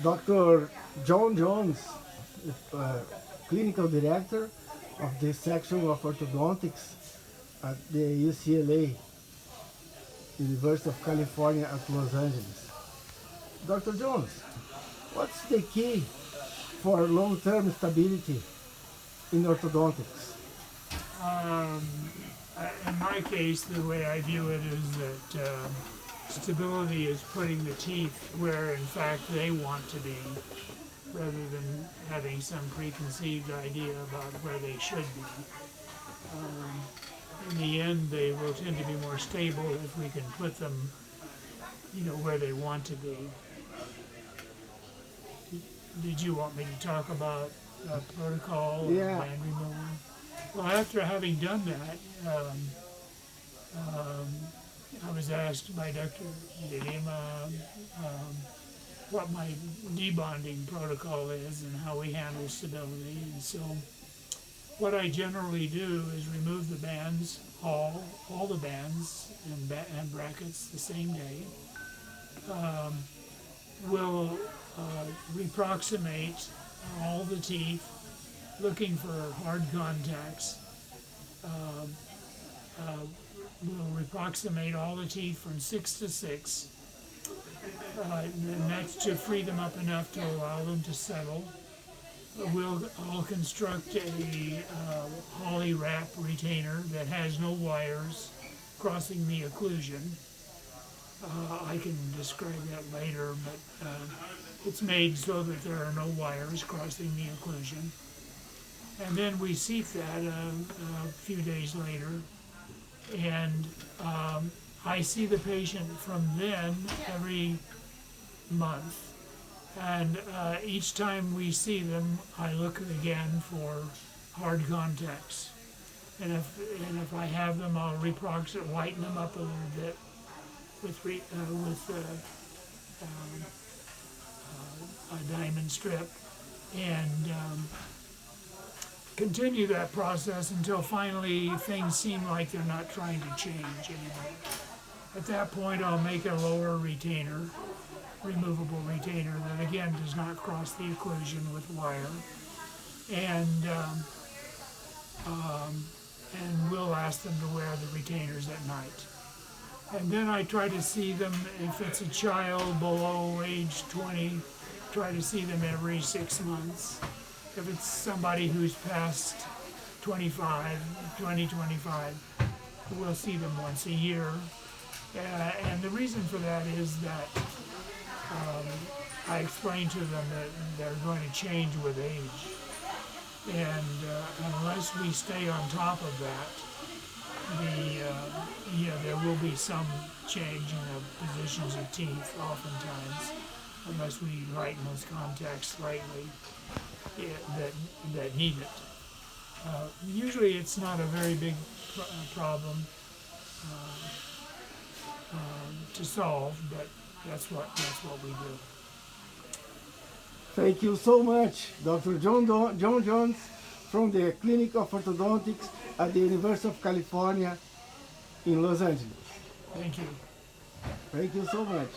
Dr. John Jones, clinical director of the section of orthodontics at the UCLA, University of California at Los Angeles. Dr. Jones, what's the key for long-term stability in orthodontics? In my case, the way I view it is that stability is putting the teeth where in fact they want to be, rather than having some preconceived idea about where they should be. In the end, they will tend to be more stable if we can put them, where they want to be. Did you want me to talk about protocol Yeah. and band removal? Well, after having done that, I was asked by Dr. Dedema what my debonding protocol is and how we handle stability. And so what I generally do is remove the bands, all the bands and brackets the same day. We'll reproximate all the teeth, looking for hard contacts. We'll reproximate all the teeth from 6 to 6. And that's to free them up enough to allow them to settle. I'll construct a holly wrap retainer that has no wires crossing the occlusion. I can describe that later, but it's made so that there are no wires crossing the occlusion. And then we seat that a few days later, and I see the patient from then every month. And each time we see them, I look again for hard contacts. And if I have them, I'll whiten them up a little bit with a diamond strip, and continue that process until finally things seem like they're not trying to change anymore. At that point, I'll make a lower retainer, removable retainer that again does not cross the occlusion with wire, and we'll ask them to wear the retainers at night. And then I try to see them, if it's a child below age 20, try to see them every 6 months. If it's somebody who's past 25, we'll see them once a year. And the reason for that is that I explain to them that they're going to change with age. And unless we stay on top of that, there will be some change in the positions of teeth oftentimes, unless we lighten those contacts slightly that need it. Usually it's not a very big problem to solve, but that's what we do. Thank you so much, Dr. John Jones from the Clinic of Orthodontics at the University of California in Los Angeles. Thank you. Thank you so much.